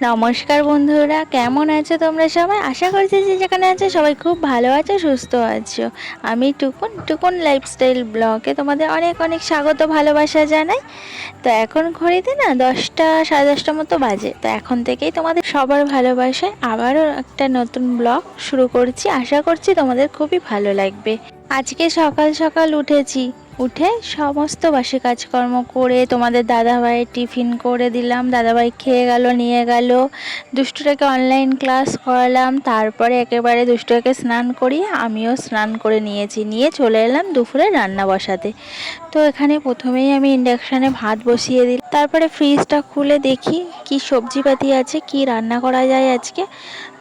নমস্কার বন্ধুরা, কেমন আছো তোমরা সবাই? আশা করছি যে যেখানে আছো সবাই খুব ভালো আছো, সুস্থ আছো। আমি টুকুন টুকুন লাইফস্টাইল ব্লগে তোমাদের অনেক অনেক স্বাগত, ভালোবাসা জানাই। তো এখন ঘড়িতে না 10টা সাড়ে 10টা মতো বাজে। তো এখন থেকেই তোমাদের সবার ভালোবাসায় আবারও একটা নতুন ব্লগ শুরু করছি। আশা করছি তোমাদের খুবই ভালো লাগবে। আজকে সকাল সকাল উঠে সমস্ত বাসি কাজকর্ম করে তোমাদের দাদাভাইয়ের টিফিন করে দিলাম। দাদাভাই খেয়ে গেল, নিয়ে গেল। দুষ্টুটাকে অনলাইন ক্লাস করালাম, তারপরে একেবারে দুষ্টুটাকে স্নান করিয়ে আমিও স্নান করে নিয়ে চলে এলাম দুপুরে রান্না বসাতে। তো এখানে প্রথমেই আমি ইন্ডাকশানে ভাত বসিয়ে দিই, তারপরে ফ্রিজটা খুলে দেখি কি সবজিপাতি আছে, কি রান্না করা যায় আজকে।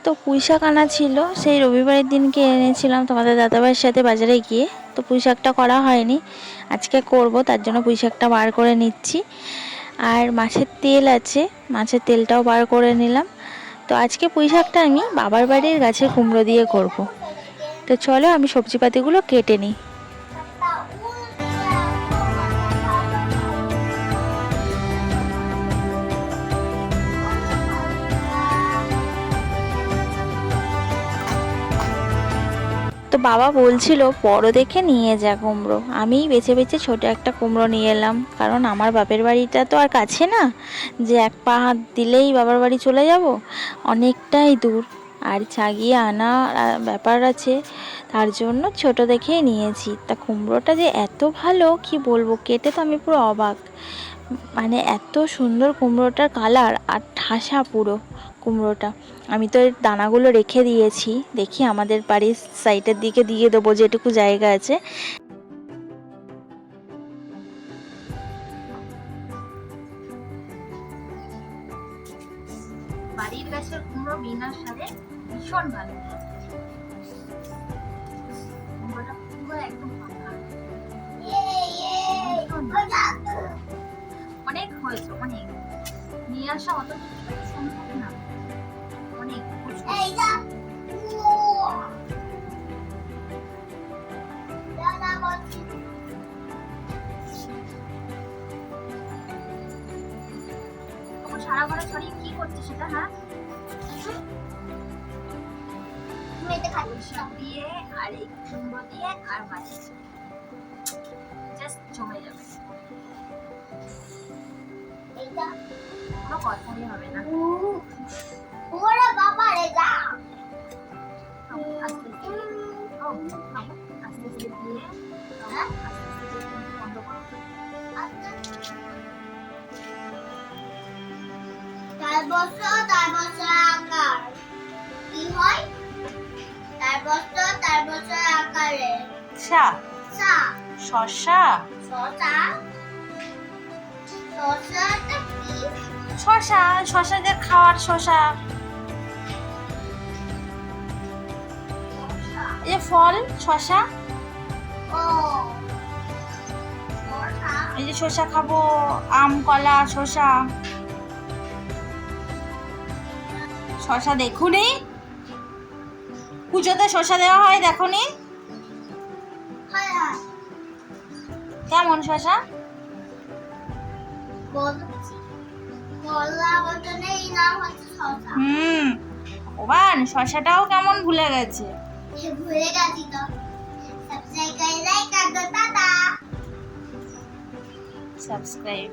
তো পুঁইশাক আনা ছিল, সেই রবিবারের দিনকে এনেছিলাম তোমাদের দাদাভাইয়ের সাথে বাজারে গিয়ে। তো পুঁইশাকটা করা হয়নি, আজকে করব, তার জন্য পুঁইশাকটা বার করে নিচ্ছি। আর মাছের তেল আছে, মাছের তেলটাও বার করে নিলাম। তো আজকে পুঁইশাকটা আমি বাবার বাড়ির গাছের কুমড়ো দিয়ে করব। তো চলো আমি সবজিপাতিগুলো কেটে নিই। তো বাবা বলছিল বড় দেখে নিয়ে যা কুমড়ো, আমি বেছে বেছে ছোট একটা কুমড়ো নিয়ে এলাম, কারণ আমার বাপের বাড়িটা তো আর কাছে না যে এক পা হাত দিলেই বাবার বাড়ি চলে যাব, অনেকটাই দূর। আর চাগিয়ে আনা ব্যাপার আছে, তার জন্য ছোট দেখেই নিয়েছি। তা কুমড়োটা যে এত ভালো কি বলবো, কেটে তো আমি পুরো অবাক। মানে এত সুন্দর কুমড়োটার কালার, আর ঠাসা পুরো কুমড়োটা। আমি তো এর দানাগুলো রেখে দিয়েছি, দেখি আমাদের বাড়ির সাইডের দিকে দিয়ে দেবো যেটুকু জায়গা আছে। বাড়ির গাছের কুমড়ো বিনা সারে ভীষণ ভালো, কুমড়োটা পুরো একদম অনেক হয়েছে, অনেক নিয়ে আসা অত সম্ভব না, অনেক সারা ঘরে ছড়িয়ে কি করছে সেটা? হ্যাঁ, দিয়ে আর এই কুমড়ো দিয়ে আর মাছ জাস্ট জমে যাবে, কোনো কথাই হবে না। ওরে বাবা রে, যা আস্তে আস্তে দিয়ে বন্ধ করো। তার বছর আকার কি হয়? তার বছর আকারে শসা শসাতে খাওয়ার শসা, এই ফল শসা। এই যে শসা খাবো, আম কলা শসা। শসা দেখুনি পুজোতে শসা দেওয়া হয়, দেখুনি কেমন শসা? ওবান শসাটাও কেমন ভুলে গেছে। সাবস্ক্রাইব,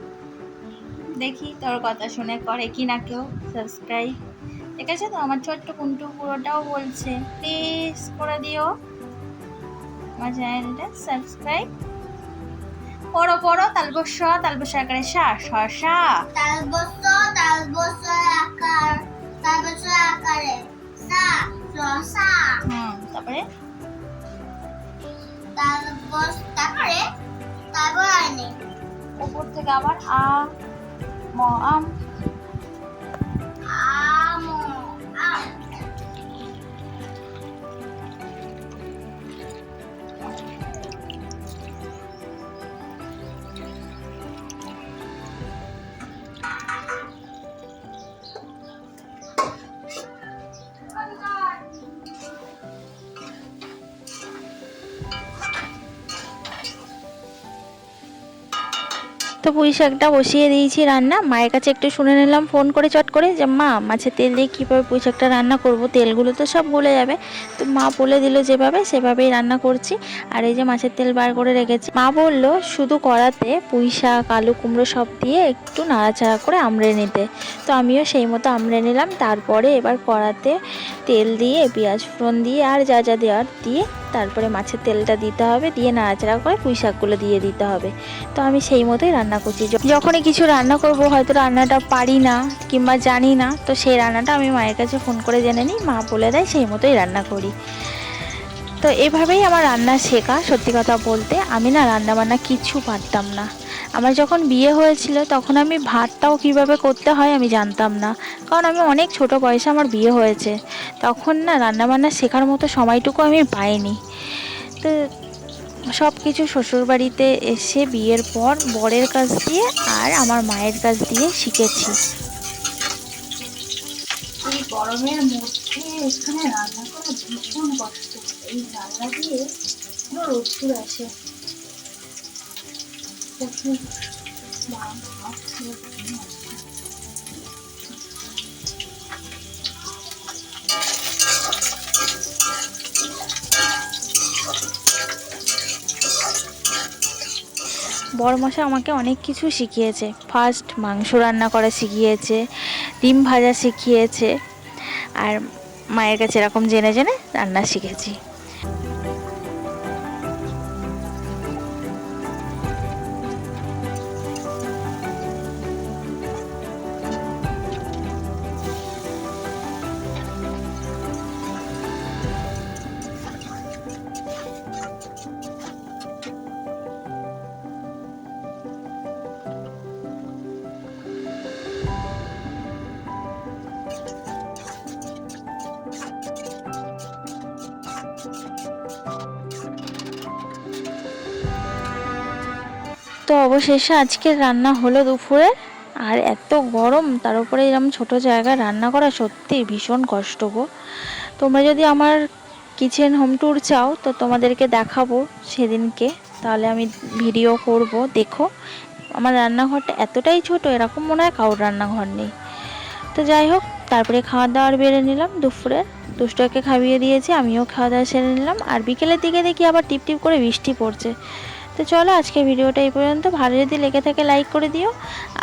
দেখি তোর কথা শুনে করে কি না কেউ সাবস্ক্রাইব। ঠিক আছে তো, আমার ছোট্ট কুন্টু পুরোটাও বলছে প্লিজ করে দিও আমার চ্যানেলটা সাবস্ক্রাইব। পড়ো তালবস্য আকারে শসা, তালবস্য আকারে শসা। তারপরে উপর থেকে আবার আম। তো পুঁই শাকটা বসিয়ে দিয়েছি রান্না। মায়ের কাছে একটু শুনে নিলাম ফোন করে চট করে যে মা, মাছের তেল দিয়ে কীভাবে পুঁই শাকটা রান্না করব, তেলগুলো তো সব গলে যাবে। তো মা বলে দিল যেভাবে সেভাবেই রান্না করছি। আর এই যে মাছের তেল বার করে রেখেছি। মা বলল শুধু কড়াতে পুঁই শাক, আলু কুমড়ো সব দিয়ে একটু নাড়াচাড়া করে আমড়ে নিতে। তো আমিও সেই মতো আমড়ে নিলাম। তারপরে এবার কড়াতে তেল দিয়ে পেঁয়াজ ফোড়ন দিয়ে আর যা যা দেওয়ার দিয়ে তারপরে মাছের তেলটা দিতে হবে, দিয়ে নাড়াচাড়া করে পুঁই শাকগুলো দিয়ে দিতে হবে। তো আমি সেই মতোই রান্না করছি। যখনই কিছু রান্না করব, হয়তো রান্নাটা পারি না কিংবা জানি না, তো সেই রান্নাটা আমি মায়ের কাছে ফোন করে জেনে নিই, মা বলে দেয়, সেই মতোই রান্না করি। তো এভাবেই আমার রান্না শেখা। সত্যি কথা বলতে আমি না রান্না বান্না কিছু পারতাম না। আমার যখন বিয়ে হয়েছিল তখন আমি ভাতটাও কিভাবে করতে হয় আমি জানতাম না, কারণ আমি অনেক ছোট বয়সে আমার বিয়ে হয়েছে। তখন না রান্নাবান্না শেখার মতো সময়টুকু আমি পাইনি। তো সব কিছু শ্বশুরবাড়িতে এসে বিয়ের পর বরের কাছ দিয়ে আর আমার মায়ের কাছ দিয়ে শিখেছি। এই গরমের মধ্যে এখানে রান্না করা ভীষণ কষ্ট। এই জানলা দিয়ে পুরো রোদ্দুর আসে। প্রচুর বড়মশাই আমাকে অনেক কিছু শিখিয়েছে। ফার্স্ট মাংস রান্না করা শিখিয়েছে, ডিম ভাজা শিখিয়েছে, আর মায়ের কাছে এরকম জেনে জেনে রান্না শিখেছি। তো অবশেষে আজকের রান্না হলো দুপুরে। আর এত গরম, তার উপরে এরকম ছোটো জায়গায় রান্না করা সত্যি ভীষণ কষ্ট গো। তোমরা যদি আমার কিচেন হোম ট্যুর চাও তো তোমাদেরকে দেখাবো সেদিনকে, তাহলে আমি ভিডিও করব, দেখো। আমার রান্নাঘরটা এতটাই ছোট, এরকম মনে হয় কারোর রান্নাঘর নেই। তো যাই হোক, তারপরে খাওয়া দাওয়ার বেড়ে নিলাম দুপুরে। দুষ্টকে খাইয়ে দিয়েছি, আমিও খাওয়া দাওয়া সেরে নিলাম। আর বিকেলের দিকে দেখি আবার টিপ টিপ করে বৃষ্টি পড়ছে। তো চলো আজকে ভিডিওটা এই পর্যন্ত। ভালো যদি লেগে থাকে লাইক করে দিও,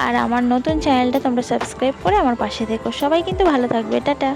আর আমার নতুন চ্যানেলটা তোমরা সাবস্ক্রাইব করে আমার পাশে থেকো। সবাই কিন্তু ভালো থাকবে, টাটা।